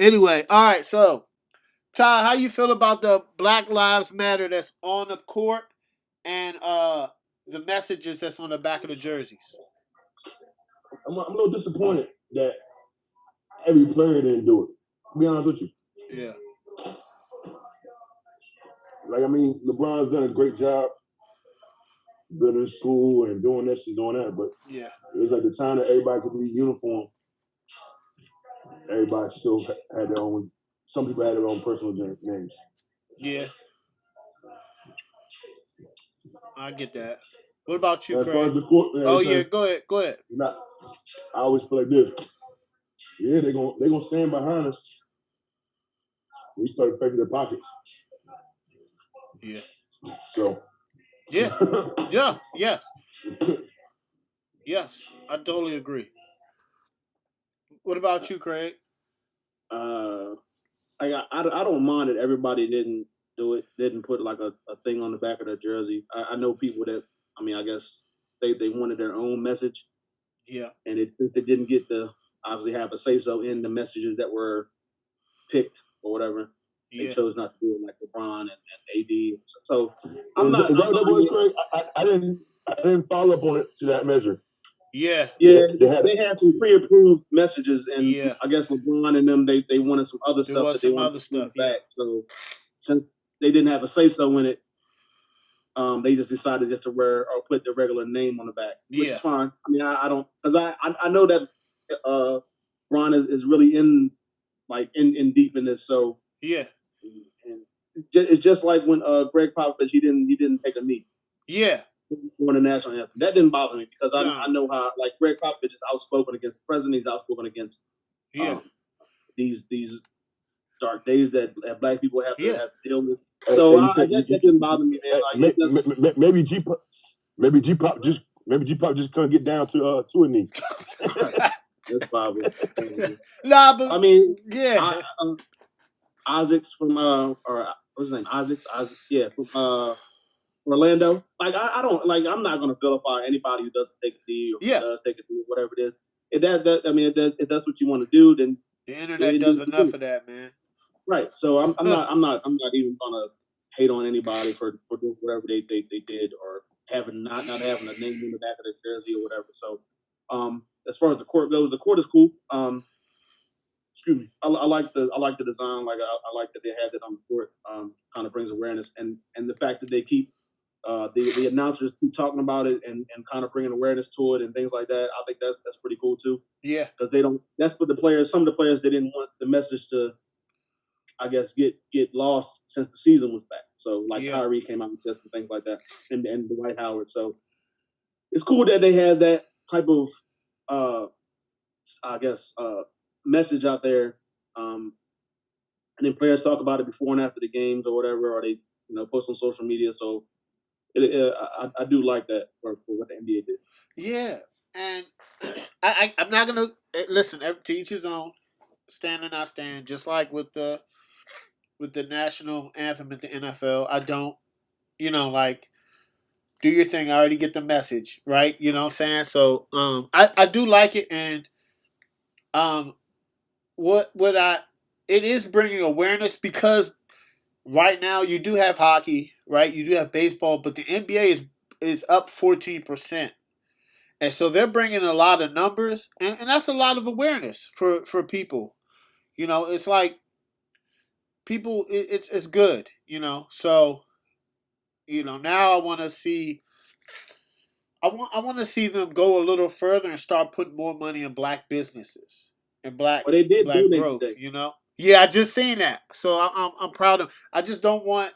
Anyway, all right. So, Ty, how you feel about the Black Lives Matter that's on the court and the messages that's on the back of the jerseys? I'm a little disappointed that every player didn't do it. To be honest with you, Yeah. like I mean, LeBron's done a great job building school and doing this and doing that, but Yeah. it was like the time that everybody could be uniform. Everybody still had their own. Some people had their own personal names. Yeah. I get that. What about you, As far Craig? as the court and Oh yeah, everything, go ahead. Go ahead. not. I always feel like this. Yeah, they're gonna stand behind us. We started picking their pockets. Yeah. So Yeah. Yeah. Yes. Yes. I totally agree. What about you, Craig? Uh, I don't mind that everybody didn't do it, didn't put like a thing on the back of their jersey. I know people that, I mean, I guess they wanted their own message, Yeah. and since they didn't get to obviously have a say so in the messages that were picked or whatever, they Yeah. chose not to do it like LeBron and AD. So is, that, is I'm that not. what I was mean, Craig? I didn't follow up on it to that measure. Yeah. yeah, They had they had some pre-approved messages, and Yeah. I guess LeBron and them they wanted some other There stuff was that they some wanted other to bring stuff. Yeah. back. So since they didn't have a say so in it, they just decided just to wear or put the regular name on the back, which is Yeah. fine. I mean, I don't because I know that Ron is really in like in deep in this. So Yeah. and it's just like when Greg Popovich he didn't take a knee Yeah. for the national anthem. That didn't bother me because No. I know how like Greg Popovich is outspoken against the president. He's outspoken against Yeah. um, these dark days that Black people Yeah. have to deal with. Hey, So hey, you said that didn't bother me, man. Like it just maybe G Pop just couldn't get down to a knee. right. That's probably. Nah, but I mean, yeah. I, Isaacs from or what's his name? Isaac, yeah, from Orlando. Like I don't like. I'm not gonna vilify anybody who doesn't take a D or who Yeah. does take a D, whatever it is. If I mean, if that's what you want to do, then The go internet ahead and do does what you enough do. of that, man. Right. So I'm not even gonna hate on anybody for doing whatever they did or having not having a name in the back of their jersey or whatever. So as far as the court goes, the court is cool. Excuse me. I like the design. Like I like that they had that on the court. Kind of brings awareness and the fact that they keep the announcers keep talking about it and kind of bringing awareness to it and things like that. I think that's pretty cool too Yeah. because they don't. That's what the players. Some of the players they didn't want the message to I guess get lost since the season was back. So like Yeah. Kyrie came out and just things like that, and Dwight Howard. So it's cool that they had that type of uh I guess message out there. And then players talk about it before and after the games or whatever, or they post on social media. So I do like that for what the NBA did. Yeah. And I'm not gonna listen. To each his own. Stand or not stand. Just like with the national anthem at the NFL, I don't. Like do your thing. I already get the message, right? You know what I'm saying? So I do like it, and um what I it is bringing awareness because right now you do have hockey, right? You do have baseball, but the NBA is up 14%. And so they're bringing a lot of numbers, and that's a lot of awareness for people. It's like people. It's good. So now I want to see. I want to see them go a little further and start putting more money in black businesses and But they did black donate growth. today. Yeah, I just seen that, so I'm proud of. I just don't want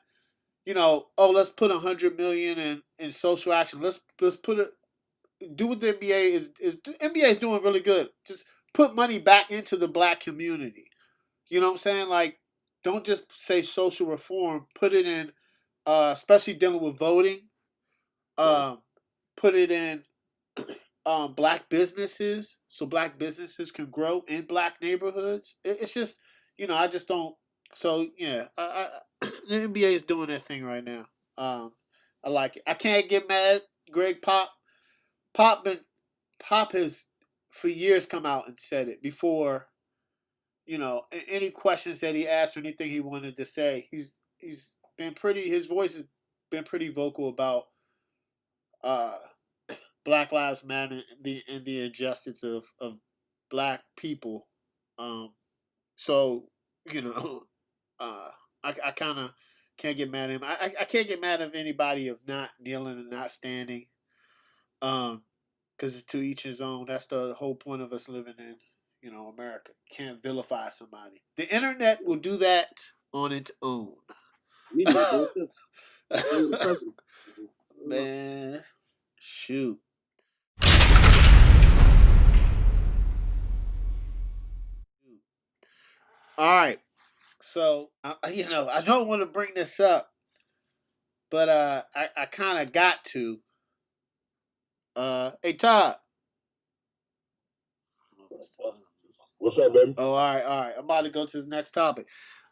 oh, let's put 100 million in social action. Let's put it. Do what the NBA is. The NBA is doing really good. Just put money back into the black community. You know what I'm saying? Like, don't just say social reform. Put it in, especially dealing with voting. Right. Um, put it in black businesses so black businesses can grow in black neighborhoods. It's just I just don't. So yeah, the NBA is doing their thing right now. I like it. I can't get mad. Greg Pop been Pop has for years come out and said it before any questions that he asked or anything he wanted to say, he's been pretty. His voice has been pretty vocal about uh, Black Lives Matter and the injustice of black people. Um, so you know, I kind of can't get mad at him. I can't get mad at anybody of not kneeling and not standing. Because it's to each his own. That's the whole point of us living in, America. Can't vilify somebody. The internet will do that on its own. Man, shoot. All right. So, I don't want to bring this up, but I kind of got to. Hey, Todd. What's up, baby? Oh, all right. I'm about to go to this next topic.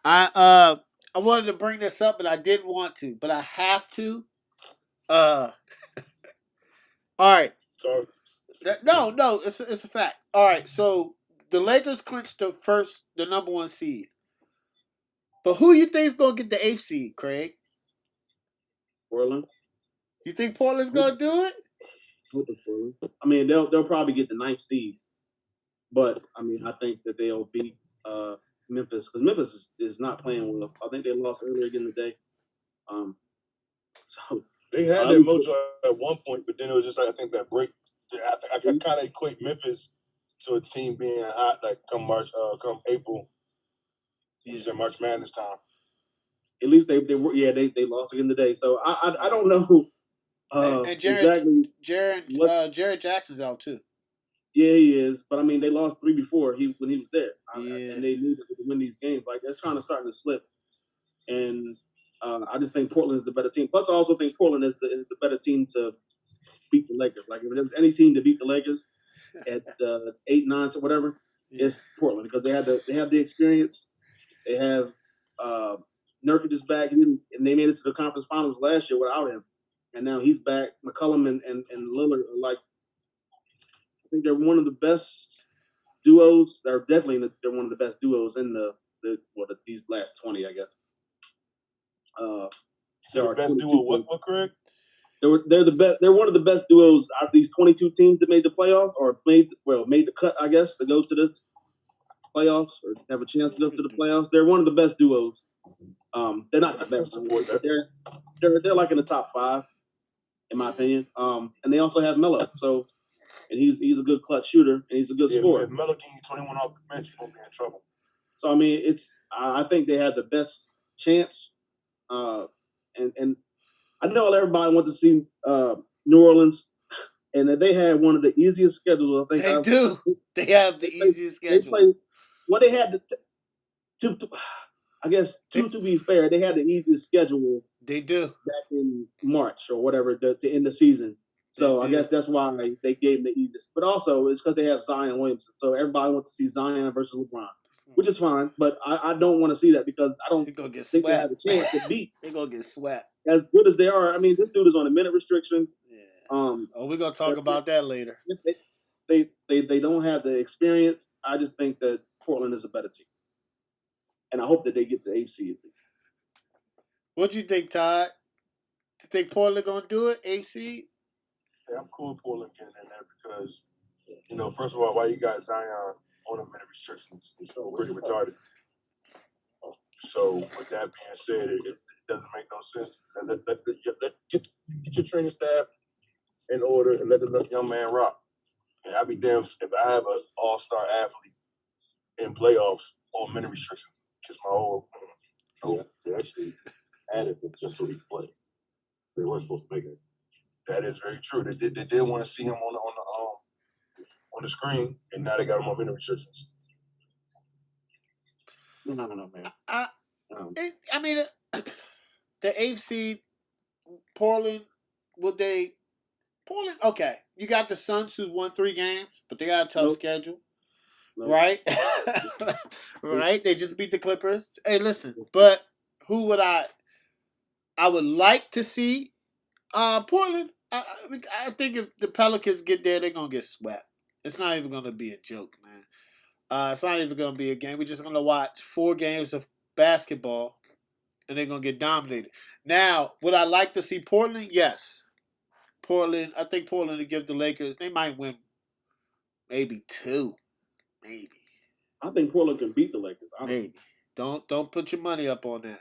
I wanted to bring this up, but I didn't want to, but I have to. All right. Sorry. No, it's a fact. All right, so the Lakers clinched the number 1 seed. But who you think is gonna get the 8th seed, Craig? Portland. You think Portland's gonna do it? I mean, they'll probably get the 9th seed, but I mean, I think that they'll beat Memphis because Memphis is not playing well. I think they lost earlier in the day. So they had that mojo at one point, but then it was just like I think that break. I kind of equate Memphis to a team being hot, like come April. Yeah, March Madness time. At least they lost again today. So I don't know. And Jared Jackson's out too. Yeah, he is. But I mean, they lost 3 before when he was there, and they needed to win these games. Like they're starting to slip, and I just think Portland is the better team. Plus, I also think Portland is the better team to beat the Lakers. Like if there's any team to beat the Lakers at 8, 9, to whatever, it's Portland because they have the experience. They have Nurkic is back, and they made it to the conference finals last year without him, and now he's back. McCollum and Lillard are like, I think they're one of the best duos. They're one of the best duos in these last 20, I guess. They're the best duo. What, Craig? They're the best. They're one of the best duos out of these 22 teams that made the playoffs or made the cut, I guess, to go to this playoffs or have a chance to go to the playoffs. They're one of the best duos. They're not the best, but they're like in the top 5, in my opinion. And they also have Melo, and he's a good clutch shooter and he's a good scorer. If Melo can get 21 off the bench, you won't be in trouble. So I mean, I think they have the best chance. And I know everybody wants to see New Orleans, and that they had one of the easiest schedules. I think they do. They have the easiest schedule. They had to I guess to be fair, they had the easiest schedule. They do back in March or whatever to end the season. So I guess that's why they gave them the easiest. But also it's because they have Zion Williamson. So everybody wants to see Zion versus LeBron, which is fine. But I don't want to see that because I don't think they have a chance to beat. They're gonna get swept. As good as they are, I mean, this dude is on a minute restriction. Yeah. We're gonna talk about that later. They don't have the experience. I just think that Portland is a better team, and I hope that they get the 8th seed. What do you think, Todd? You think Portland gonna do it? 8th seed? Yeah, I'm cool with Portland getting in there because, first of all, why you got Zion on a minute restrictions is pretty retarded. So with that being said, it doesn't make no sense. Get your training staff in order and let the young man rock. And I'd be damned if I have an all-star athlete in playoffs on minute restrictions. Just my whole. They actually added it just so he could play. They weren't supposed to make it. That is very true. They did want to see him on the screen, and now they got him on minute restrictions. No, man. I mean, the 8th seed, Portland. Portland? Okay, you got the Suns who's won 3 games, but they got a tough schedule, right? Right? They just beat the Clippers. Hey, listen, but who would I would like to see Portland. I think if the Pelicans get there, they're gonna get swept. It's not even gonna be a joke, man. It's not even going to be a game. We're just going to watch 4 games of basketball, and they're going to get dominated. Now, would I like to see Portland? Yes. Portland. I think Portland to give the Lakers. They might win maybe 2. Maybe. I think Portland can beat the Lakers. Maybe. Don't put your money up on that.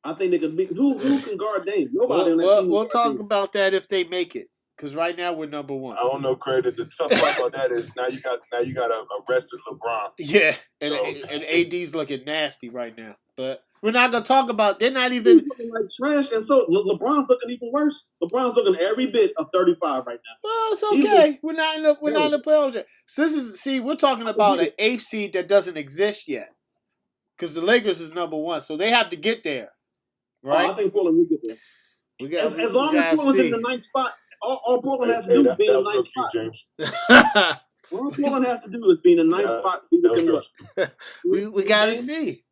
I think they can beat. Who can guard Dame? Nobody on that team. We'll talk about that if they make it. Because right now we're number 1. I don't know, Craig. The tough part about that is now you got a arrested LeBron. Yeah, and AD's looking nasty right now. But we're not gonna talk about. They're not even He's looking like trash, and so LeBron's looking even worse. LeBron's looking every bit of 35 right now. Well, it's okay. We're not in the playoffs yet. So we're talking about an 8th seed that doesn't exist yet. Because the Lakers is number 1, so they have to get there, right? I think Portland will get there. As long as Portland's in the 9th spot, all Portland has to do is be in the 9th spot. James. All Portland has to do is be in the 9th spot to be looking up. We got to see.